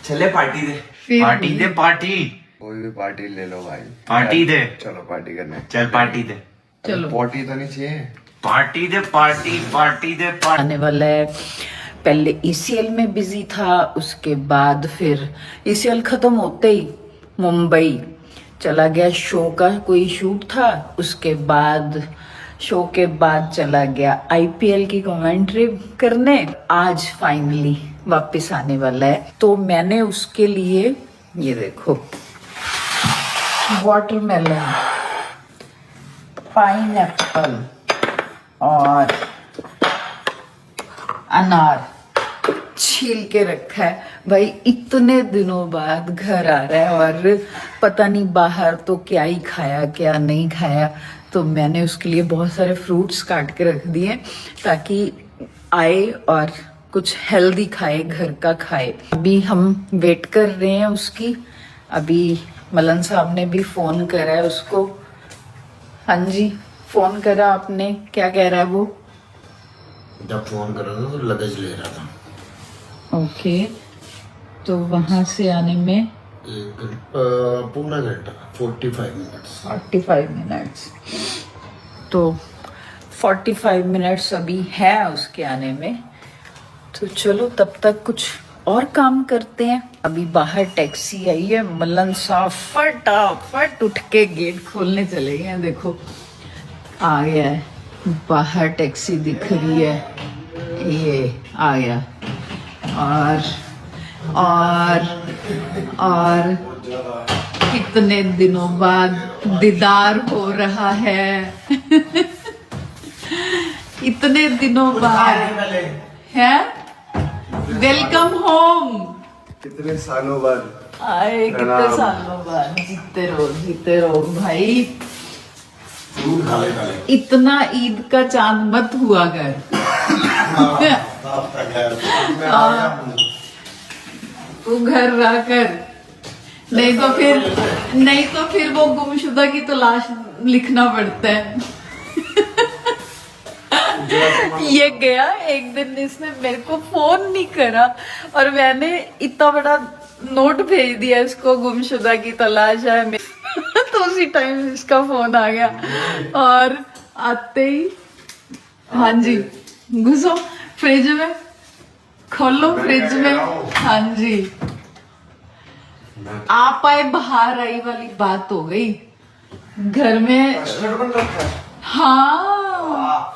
चले पार्टी दे। पार्टी दे पार्टी। कोई भी पार्टी ले लो भाई। पार्टी दे। चलो पार्टी करने। चल पार्टी दे। चलो पार्टी तो नहीं चाहिए। पार्टी दे पार्टी पार्टी दे पार्टी। आने वाला है। पहले ईसीएल में बिजी था, उसके बाद फिर ईसीएल खत्म होते ही मुंबई चला गया, शो का कोई शूट था। उसके बाद शो के बाद चला गया आईपीएल की कमेंट्री करने। आज फाइनली वापस आने वाला है, तो मैंने उसके लिए ये देखो वाटरमेलन, पाइनएप्पल और अनार छील के रखा है। भाई इतने दिनों बाद घर आ रहा है और पता नहीं बाहर तो क्या ही खाया क्या नहीं खाया, तो मैंने उसके लिए बहुत सारे फ्रूट्स काट के रख दिए ताकि आए और कुछ हेल्दी खाए, घर का खाए। अभी हम वेट कर रहे हैं उसकी। अभी मलन साहब ने भी फोन करा है उसको। हाँ जी, फोन करा आपने, क्या कह रहा है वो? जब फोन कर रहा था तो लगेज ले रहा था। ओके, तो वहां से आने में पूरा घंटा 45 मिनट्स। 45 मिनट्स, तो 45 मिनट्स अभी है उसके आने में। तो चलो तब तक कुछ और काम करते हैं। अभी बाहर टैक्सी आई है, मलन साहब फटाफट उठ के गेट खोलने चले गए हैं। देखो आ गया है, बाहर टैक्सी दिख रही है, ये आ गया। और कितने दिनों बाद दीदार हो रहा है इतने दिनों बाद है। Welcome home. कितने सालों बाद आए, कितने सालों बाद। जीते रहो भाई। इतना ईद का चांद मत हुआ कर। तू घर रह कर, नहीं तो फिर वो गुमशुदा की तलाश लिखना पड़ता है। ये गया एक दिन, इसने मेरे को फोन नहीं करा और मैंने इतना बड़ा नोट भेज दिया इसको, गुमशुदा की तलाश है। तो उसी टाइम इसका फोन आ गया और आते ही हाँ जी, घुसो फ्रिज में, खोलो फ्रिज में। हाँ जी, आप आए बाहर आई वाली बात हो गई। घर में हाँ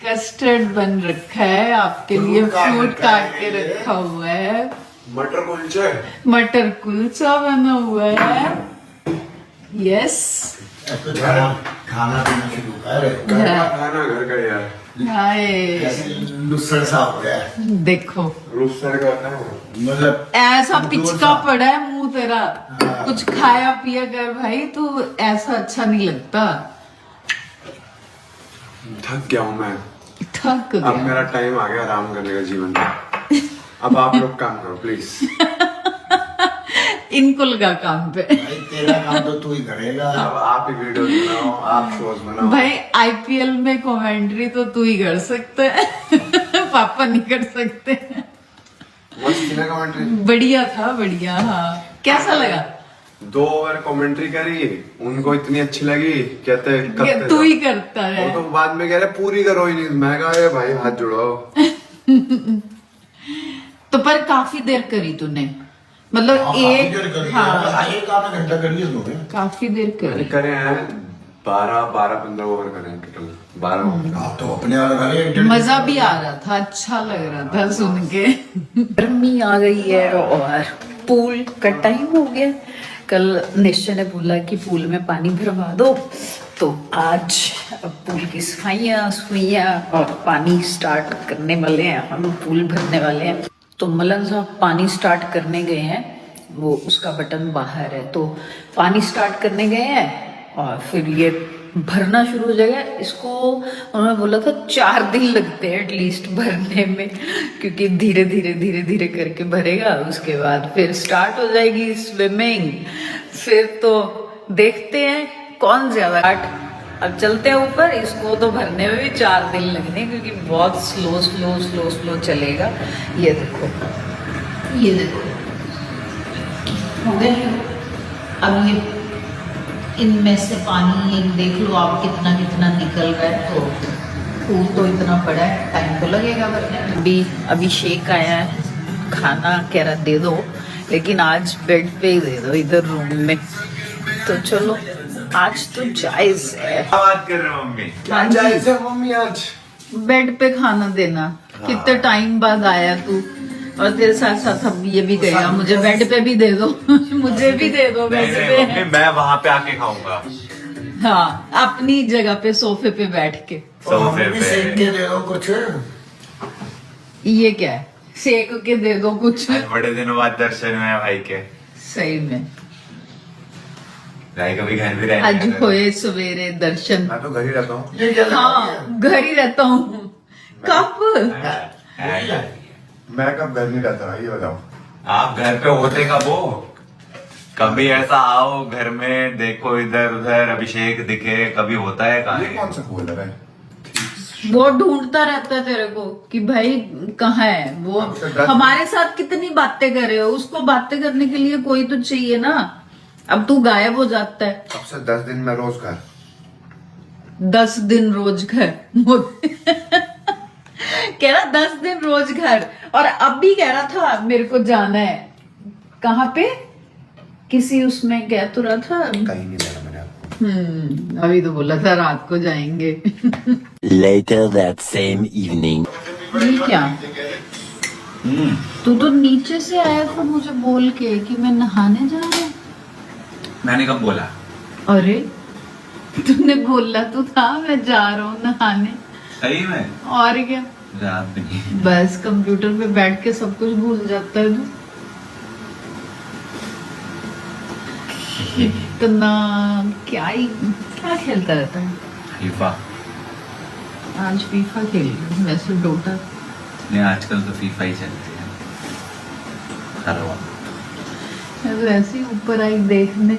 कस्टर्ड बन रखा है आपके लिए, फ्रूट काट के रखा हुआ है, मटर कुलचा बना हुआ है। यस, खाना पीना शुरू कर। खाना घर का यार। लुसर सा हो गया। देखो रूसर का ना, मतलब ऐसा पिचका पड़ा है मुंह तेरा। कुछ खाया पिया कर भाई, तो ऐसा अच्छा नहीं लगता। थक गया हूँ मैं। थक अब गया। मेरा टाइम आ गया आराम करने का जीवन में। अब आप लोग काम करो प्लीज। इनकुल का काम पे भाई तेरा काम तो तू ही करेगा। अब आप ही वीडियो बनाओ, आप शोज बनाओ। भाई आईपीएल में कमेंट्री तो तू ही कर सकते है। पापा नहीं कर सकते। मस्त थी ना कमेंट्री। बढ़िया था, बढ़िया। हाँ, कैसा लगा? 2 ओवर कमेंट्री करी, उनको इतनी अच्छी लगी, कहते करते तू जाओ। ही करता है। वो तो बाद में कह रहे पूरी करो ही नहीं। मैं कहा भाई हाथ जुड़ाओ। तो पर काफी देर करी तूने, मतलब एक एक आधा घंटा करिए इसमें। काफी देर करी। करे हैं 12-15 ओवर करे हैं टोटल। 12 ओवर। आप तो अपने वाला करे। मजा भी आ रहा था, अच्छा लग रहा था सुन के। गर्मी आ गई है और पूल का टाइम हो गया। कल निश्चय ने बोला कि पूल में पानी भरवा दो, तो आज पूल की सफाइयाँ और पानी स्टार्ट करने वाले हैं। हम पूल भरने वाले हैं। तो मलन साहब पानी स्टार्ट करने गए हैं, वो उसका बटन बाहर है, तो पानी स्टार्ट करने गए हैं और फिर ये भरना शुरू हो जाएगा। इसको उन्होंने बोला था 4 दिन लगते हैं एटलीस्ट भरने में, क्योंकि धीरे धीरे करके भरेगा। उसके बाद फिर स्टार्ट हो जाएगी स्विमिंग। फिर तो देखते हैं कौन ज्यादा। अब चलते हैं ऊपर। इसको तो भरने में भी 4 दिन लगने, क्योंकि बहुत स्लो चलेगा। ये देखो हो गए। अब ये इनमें से पानी ये देख लो आप कितना कितना निकल रहा है। तो फूल तो इतना बड़ा है, टाइम तो लगेगा बनने में। अभिषेक आया है, खाना कह रहा दे दो, लेकिन आज बेड पे ही दे दो इधर रूम में। तो चलो आज तो जायज है। क्या बात कर रहे हो मम्मी? क्या जायज है मम्मी आज? बेड पे खाना देना। कितने टाइम बाद आया तू, और तेरे साथ साथ अब ये भी गया, मुझे बेड पे भी दे दो मुझे भी दे दो बेड पे। मम्मी मैं वहाँ पे आके खाऊंगा हाँ, अपनी जगह पे सोफे पे बैठ के। सोफे मम्मी सेक पे। के दे दो कुछ। ये क्या है, सेक के दे दो कुछ। आज बड़े दिनों बाद दर्शन हुए भाई के। सही में भाई कभी घर भी रहने आज का हुए सवेरे दर्शन। मैं तो घर ही रहता हूँ। ये क्या हाँ, घर ही रहता हूँ। कब? है। मैं कब घर नहीं रहता ये बताओ। आप घर पे होते कब हो? कभी ऐसा आओ घर में देखो इधर उधर अभिषेक दिखे, कभी होता है ये कहाँ? कौन सा फूल है? वो ढूंढता रहता है तेरे को कि भाई कहाँ है वो। हमारे साथ कितनी बातें कर रहे हो, उसको बातें करने के लिए कोई तो चाहिए ना। अब तू गायब हो जाता है। अब से 10 दिन में रोज घर। 10 दिन रोज घर कह रहा 10 दिन रोज घर, और अब भी कह रहा था मेरे को जाना है। कहाँ पे? किसी उसमें कह तो रहा था। कहीं नहीं मिला मैंने आपको। अभी तो बोला था रात को जाएंगे Later that same evening. ये क्या? तू तो नीचे से आया था मुझे बोल के कि मैं नहाने जा रहा हूँ। मैंने कब बोला? अरे तूने बोला तो था मैं जा रहा हूँ नहाने। सही में? और क्या, रात भी नहीं। बस कंप्यूटर पे बैठ के सब कुछ भूल जाता है तू। इतना क्या खेलता रहता है। फीफा। आज फीफा खेल रहा हूँ, वैसे डोटा। नहीं आजकल तो फीफा ही चलती है। हरवा। मैं तो ऐसे ही ऊपर आई देखने,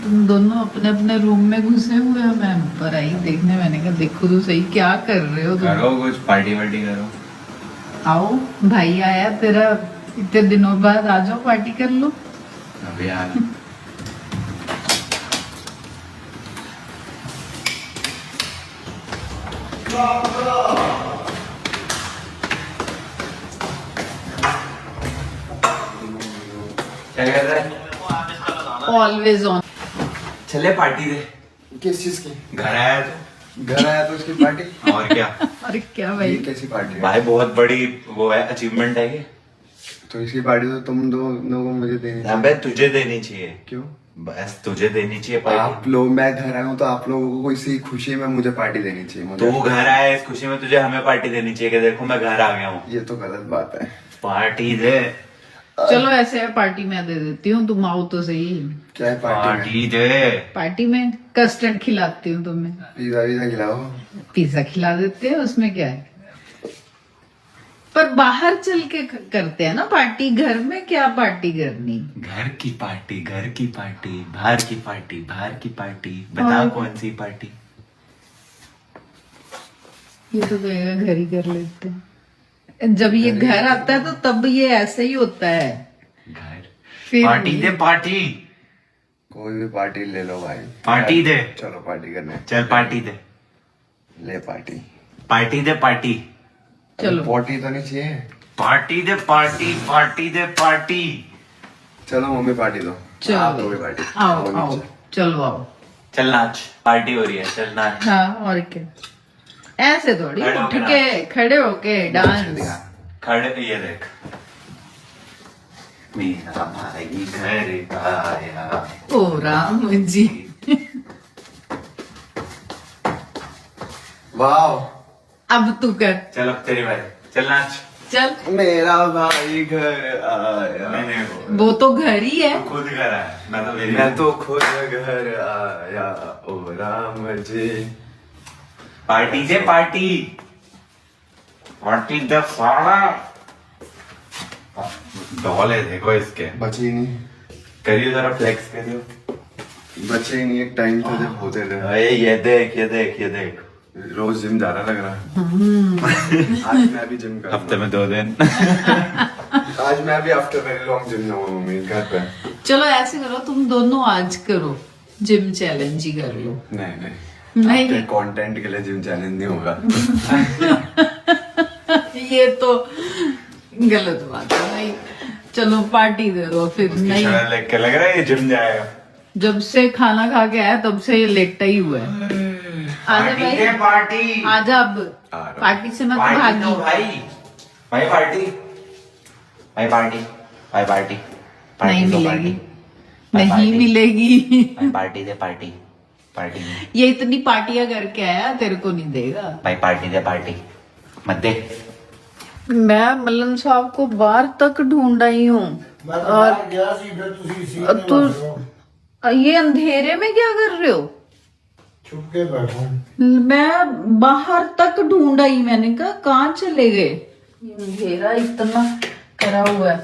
तुम दोनों अपने अपने रूम में घुसे हुए हो, मैं ऊपर आई देखने। मैंने कहा देखो तो सही क्या कर रहे हो तुम। करो कुछ पार्टी वार्टी करो। आओ, भाई आया तेरा इतने दिनों बाद, आ जाओ पार्टी कर लो। अभी आना। क्या कर रहा है? Always on. चले पार्टी दे। किस चीज की? घर आया तो घर आया तो उसकी पार्टी? और क्या? अरे क्या ये भाई, कैसी पार्टी है? भाई बहुत बड़ी वो है, अचीवमेंट है ये। तो इसकी पार्टी तो तुम दोनों को मुझे देनी चाहिए। अबे तुझे देनी चाहिए। क्यों? बस तुझे देनी चाहिए आप पार्टी। लोग, मैं घर आया हूँ तो आप लोगों को इसी खुशी में मुझे पार्टी देनी चाहिए। मुझे तू घर आया इस खुशी में तुझे हमें पार्टी देनी चाहिए कि देखो मैं घर आ गया हूँ। ये तो गलत बात है। पार्टी दे। चलो ऐसे है, पार्टी मैं दे देती हूँ, तुम आओ तो सही। क्या है पार्टी में? पार्टी दे। पार्टी में कस्टर्ड खिलाती हूँ तुम्हें। पिज्जा विजा खिलाओ। पिज्जा खिला देते हैं, उसमें क्या है। पर बाहर चल के करते हैं ना पार्टी, घर में क्या पार्टी करनी। घर की पार्टी, घर की पार्टी, बाहर की पार्टी, बाहर की पार्टी। बता और- कौन सी पार्टी? ये तो कहेगा घर ही कर लेते हैं। जब ये घर आता है तो तब ये ऐसे ही होता है। घर। फिर पार्टी दे पार्टी। कोई भी पार्टी ले लो भाई। पार्टी दे। चलो पार्टी करने। चल पार्टी दे। ले पार्टी। पार्टी दे पार्टी। चलो पोटी तो नहीं चाहिए? पार्टी दे पार्टी, पार्टी दे पार्टी। चलो मम्मी पार्टी दो। चलो। आप दोगे पार्टी। आओ आओ, चलो आओ। चल नाच, पार्टी हो रही है, चल नाच। हाँ और क्या, ऐसे थोड़ी खड़े उठ होके के खड़े होके डांस। खड़े ये देख। मेरा भाई घर आया। ओ राम जी, वाह। अब तू कर, चल अब तेरी बारी, चल नाच। चल। मेरा भाई घर आया। मैंने वो तो घर ही है। खुद करा है, मैं तो मेरी मैं तो खुद घर आया ओ राम जी। पार्टी से पार्टी। पार्टी द सारा डॉल है, देखो इसके। बचे ही नहीं। करियो जरा फ्लेक्स करियो। बचे ही नहीं। एक टाइम था जब होते थे। अरे ये देख ये देख ये देख। रोज जिम जा रहा लग रहा है। आज मैं भी जिम कर हफ्ते में 2 दिन। आज मैं भी आफ्टर वेरी लॉन्ग जिम जाऊंगा मम्मी घर पे। चलो ऐसे करो, तुम दोनों आज करो जिम चैलेंज ही कर लो। नहीं कंटेंट के लिए जिम चैलेंज नहीं होगा। ये तो गलत बात है। नहीं चलो पार्टी दे दो फिर। नहीं लेट के लग रहा है ये जिम जाएगा। जब से खाना खा के आया तब से ये लेटा ही हुआ है। आजा भाई, पार्टी आजा अब। पार्टी से मैं तो भागी। भाई पार्टी, भाई पार्टी, भाई पार्टी। नहीं मिलेगी, नहीं मिलेगी। पार्टी दे पार्टी, पार्टी ये इतनी पार्टियां करके आया, तेरे को नहीं देगा। भाई पार्टी दे पार्टी मत दे। मैं मल्लन साहब को बाहर तक ढूंढ आई हूँ। और तू ये अंधेरे में क्या कर रहे हो? छुप के बैठा। मैं बाहर तक ढूंढ आई, मैंने कहा कहाँ चले गए? अंधेरा इतना करा हुआ है।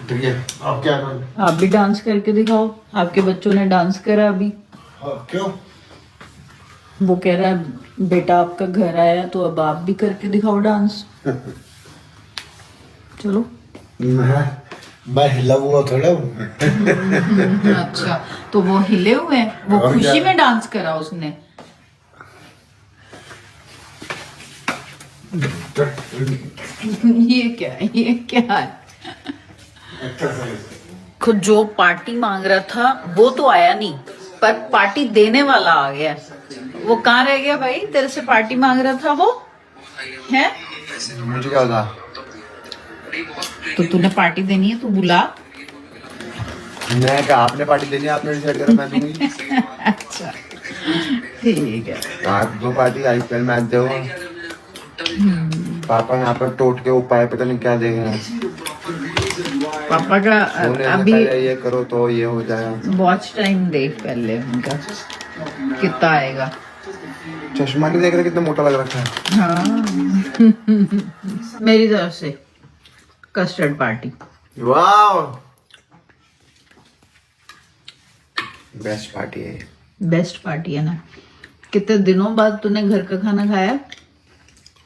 ठीक है, अब क्या करूं? आप भी डांस करके दिखाओ। आपके बच्चों ने डांस करा अभी। क्यों? वो कह रहा है बेटा आपका घर आया तो अब आप भी करके दिखाओ डांस। चलो। मैं हिला हुआ थोड़ा हूँ। अच्छा तो वो हिले हुए हैं, वो और खुशी क्या? में डांस करा उसने। ये क्या है, ये क्या है? खुद जो पार्टी मांग रहा था वो तो आया नहीं, पर पार्टी देने वाला आ गया। वो कहाँ रह गया भाई? तेरे से पार्टी मांग रहा था वो है। मुझे क्या था? तो तूने पार्टी देनी है तो बुला। मैं क्या, आपने पार्टी देनी है, आपने डिसाइड करा, मैं दूंगी। अच्छा ठीक है। आपको पार्टी आईपीएल मैच दो। पापा यहाँ पर टोट के उपाय पता नहीं क्या देख रहे हैं। पापा का उन्होंने अभी बताया ये करो तो ये हो जाएगा। वॉच टाइम देख पहले उनका कितना आएगा। चश्मा नहीं देख रहे कितना मोटा लग रखा है। हाँ मेरी तरफ से कस्टर्ड पार्टी। वाह बेस्ट पार्टी है। बेस्ट पार्टी है ना। कितने दिनों बाद तूने घर का खाना खाया?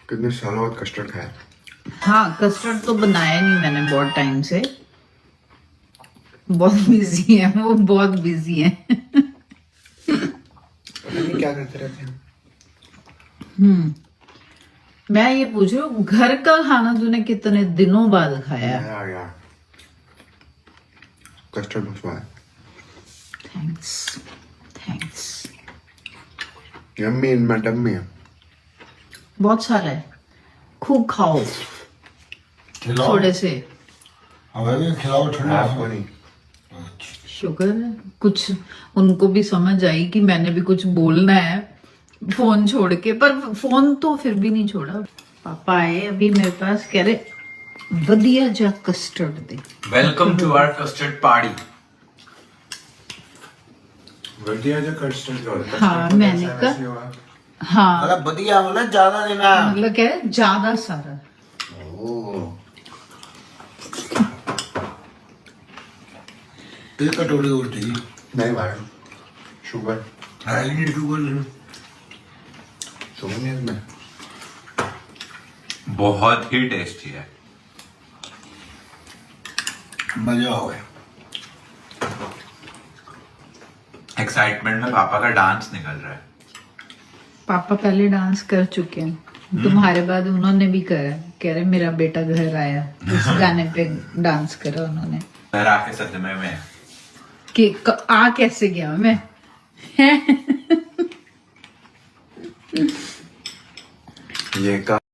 कितने सालों बाद कस्टर्ड खाया। हाँ कस्टर्ड तो बनाया नहीं मैंने बहुत टाइम से। बहुत बिजी है वो, बहुत बिजी है। पता नहीं क्या करते रहते हैं। मैं ये पूछ रही हूँ घर का खाना तूने कितने दिनों बाद खाया? आ गया कस्टर्ड बसवा। Thanks thanks. Yummy in my tummy. बहुत सारा है, खूब खाओ खिलाओ थोड़े से। हमें खिलाओ ठंडा। आपको नहीं। शुक्र है कुछ उनको भी समझ आई कि मैंने भी कुछ बोलना है फोन छोड़ के, पर फोन तो फिर भी नहीं छोड़ा। पापा आए अभी मेरे पास, कह रहे बढ़िया जा कस्टर्ड दे। Welcome to our custard party. बढ़िया जो कस्टर्ड का। हाँ मैंने कहा हाँ मतलब बढ़िया मतलब ज्यादा देना। मतलब क्या है ज्यादा सारा। एक कटोरी और चाहिए। नहीं भाई शुगर। हाईलाइट शुगर लेना। शुगर नहीं है इसमें। बहुत ही टेस्टी है। मजा आ गया। एक्साइटमेंट में पापा का डांस निकल रहा है। पापा पहले डांस कर चुके हैं, तुम्हारे बाद उन्होंने भी करा। कह रहे मेरा बेटा घर आया, इस गाने पे डांस करा उन्होंने। घर आके सदमे में कि आ कैसे गया मैं? ये का